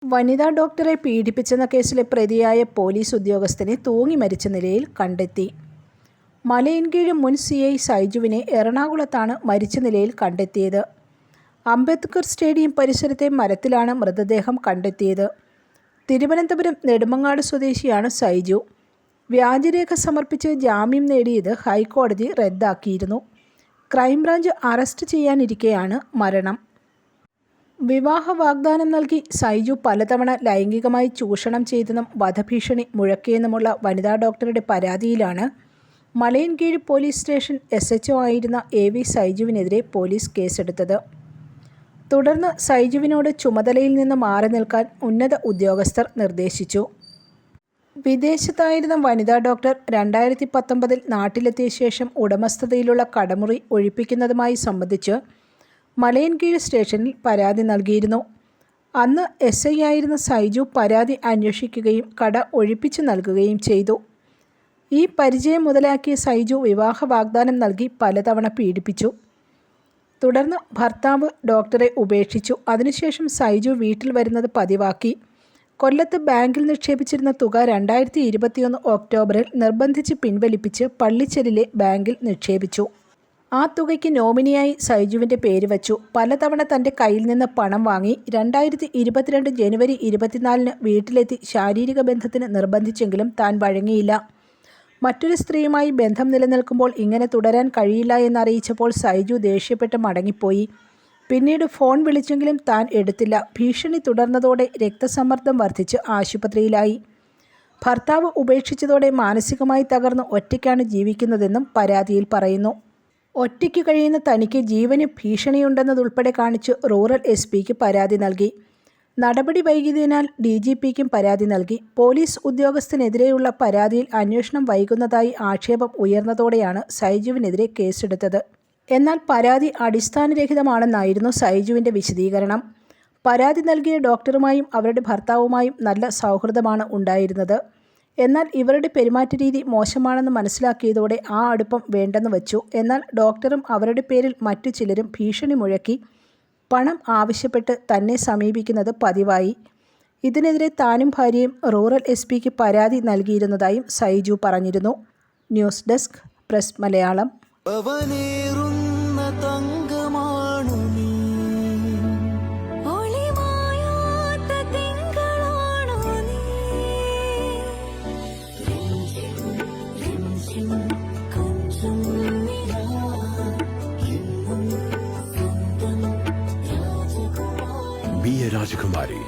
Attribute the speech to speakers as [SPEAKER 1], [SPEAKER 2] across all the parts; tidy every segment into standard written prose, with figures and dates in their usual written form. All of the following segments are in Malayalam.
[SPEAKER 1] വനിതാ ഡോക്ടറെ പീഡിപ്പിച്ചെന്ന കേസിലെ പ്രതിയായ പോലീസ് ഉദ്യോഗസ്ഥനെ തൂങ്ങി മരിച്ച നിലയിൽ കണ്ടെത്തി. മലയൻകീഴ് മുൻ CI സൈജുവിനെ എറണാകുളത്താണ് മരിച്ച നിലയിൽ കണ്ടെത്തിയത്. അംബേദ്കർ സ്റ്റേഡിയം പരിസരത്തെ മരത്തിലാണ് മൃതദേഹം കണ്ടെത്തിയത്. തിരുവനന്തപുരം നെടുമങ്ങാട് സ്വദേശിയാണ് സൈജു. വ്യാജരേഖ സമർപ്പിച്ച് ജാമ്യം നേടിയത് ഹൈക്കോടതി റദ്ദാക്കിയിരുന്നു. ക്രൈംബ്രാഞ്ച് അറസ്റ്റ് ചെയ്യാനിരിക്കെയാണ് മരണം. വിവാഹ വാഗ്ദാനം നൽകി സൈജു പലതവണ ലൈംഗികമായി ചൂഷണം ചെയ്തെന്നും വധഭീഷണി മുഴക്കിയെന്നുമുള്ള വനിതാ ഡോക്ടറുടെ പരാതിയിലാണ് മലയൻകീഴ് പോലീസ് സ്റ്റേഷൻ SHO ആയിരുന്ന AV സൈജുവിനെതിരെ പോലീസ് കേസെടുത്തത്. തുടർന്ന് സൈജുവിനോട് ചുമതലയിൽ നിന്ന് മാറി നിൽക്കാൻ ഉന്നത ഉദ്യോഗസ്ഥർ നിർദ്ദേശിച്ചു. വിദേശത്തായിരുന്ന വനിതാ ഡോക്ടർ 2019 നാട്ടിലെത്തിയ ശേഷം ഉടമസ്ഥതയിലുള്ള കടമുറി ഒഴിപ്പിക്കുന്നതുമായി സംബന്ധിച്ച് മലയൻകീഴ് സ്റ്റേഷനിൽ പരാതി നൽകിയിരുന്നു. അന്ന് SI ആയിരുന്ന സൈജു പരാതി അന്വേഷിക്കുകയും കട ഒഴിപ്പിച്ചു നൽകുകയും ചെയ്തു. ഈ പരിചയം മുതലാക്കിയ സൈജു വിവാഹ വാഗ്ദാനം നൽകി പലതവണ പീഡിപ്പിച്ചു. തുടർന്ന് ഭർത്താവ് ഡോക്ടറെ ഉപേക്ഷിച്ചു. അതിനുശേഷം സൈജു വീട്ടിൽ വരുന്നത് പതിവാക്കി. കൊല്ലത്ത് ബാങ്കിൽ നിക്ഷേപിച്ചിരുന്ന തുക 2021 ഒക്ടോബറിൽ നിർബന്ധിച്ച് പിൻവലിപ്പിച്ച് പള്ളിച്ചലിലെ ബാങ്കിൽ നിക്ഷേപിച്ചു. ആ തുകയ്ക്ക് നോമിനിയായി സൈജുവിൻ്റെ പേര് വച്ചു. പലതവണ തൻ്റെ കയ്യിൽ നിന്ന് പണം വാങ്ങി. 2022 ജനുവരി 24 വീട്ടിലെത്തി ശാരീരിക ബന്ധത്തിന് നിർബന്ധിച്ചെങ്കിലും താൻ വഴങ്ങിയില്ല. മറ്റൊരു സ്ത്രീയുമായി ബന്ധം നിലനിൽക്കുമ്പോൾ ഇങ്ങനെ തുടരാൻ കഴിയില്ല എന്നറിയിച്ചപ്പോൾ സൈജു ദേഷ്യപ്പെട്ട് മടങ്ങിപ്പോയി. പിന്നീട് ഫോൺ വിളിച്ചെങ്കിലും താൻ എടുത്തില്ല. ഭീഷണി തുടർന്നതോടെ രക്തസമ്മർദ്ദം വർദ്ധിച്ച് ആശുപത്രിയിലായി. ഭർത്താവ് ഉപേക്ഷിച്ചതോടെ മാനസികമായി തകർന്ന് ഒറ്റയ്ക്കാണ് ജീവിക്കുന്നതെന്നും പരാതിയിൽ പറയുന്നു. ഒറ്റയ്ക്ക് കഴിയുന്ന തനിക്ക് ജീവന് ഭീഷണിയുണ്ടെന്നതുൾപ്പെടെ കാണിച്ച് റൂറൽ SPക്ക് പരാതി നൽകി. നടപടി വൈകിയതിനാൽ DGPക്കും പരാതി നൽകി. പോലീസ് ഉദ്യോഗസ്ഥനെതിരെയുള്ള പരാതിയിൽ അന്വേഷണം വൈകുന്നതായി ആക്ഷേപം ഉയർന്നതോടെയാണ് സൈജുവിനെതിരെ കേസെടുത്തത്. എന്നാൽ പരാതി അടിസ്ഥാനരഹിതമാണെന്നായിരുന്നു സൈജുവിൻ്റെ വിശദീകരണം. പരാതി നൽകിയ ഡോക്ടറുമായും അവരുടെ ഭർത്താവുമായും നല്ല സൗഹൃദമാണ് ഉണ്ടായിരുന്നത്. എന്നാൽ ഇവരുടെ പെരുമാറ്റരീതി മോശമാണെന്ന് മനസ്സിലാക്കിയതോടെ ആ അടുപ്പം വേണ്ടെന്ന് വച്ചു. എന്നാൽ ഡോക്ടറും അവരുടെ പേരിൽ മറ്റു ചിലരും ഭീഷണി മുഴക്കി പണം ആവശ്യപ്പെട്ട് തന്നെ സമീപിക്കുന്നത് പതിവായി. ഇതിനെതിരെ താനും ഭാര്യയും റൂറൽ SPക്ക് പരാതി നൽകിയിരുന്നതായും സൈജു പറഞ്ഞിരുന്നു. News desk press Malayalam.
[SPEAKER 2] Be a Rajakumari.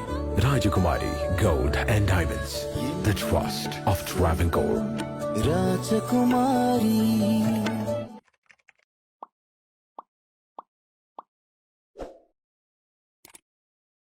[SPEAKER 2] Rajakumari Gold and Diamonds. The trust of Travancore.
[SPEAKER 3] Rajakumari.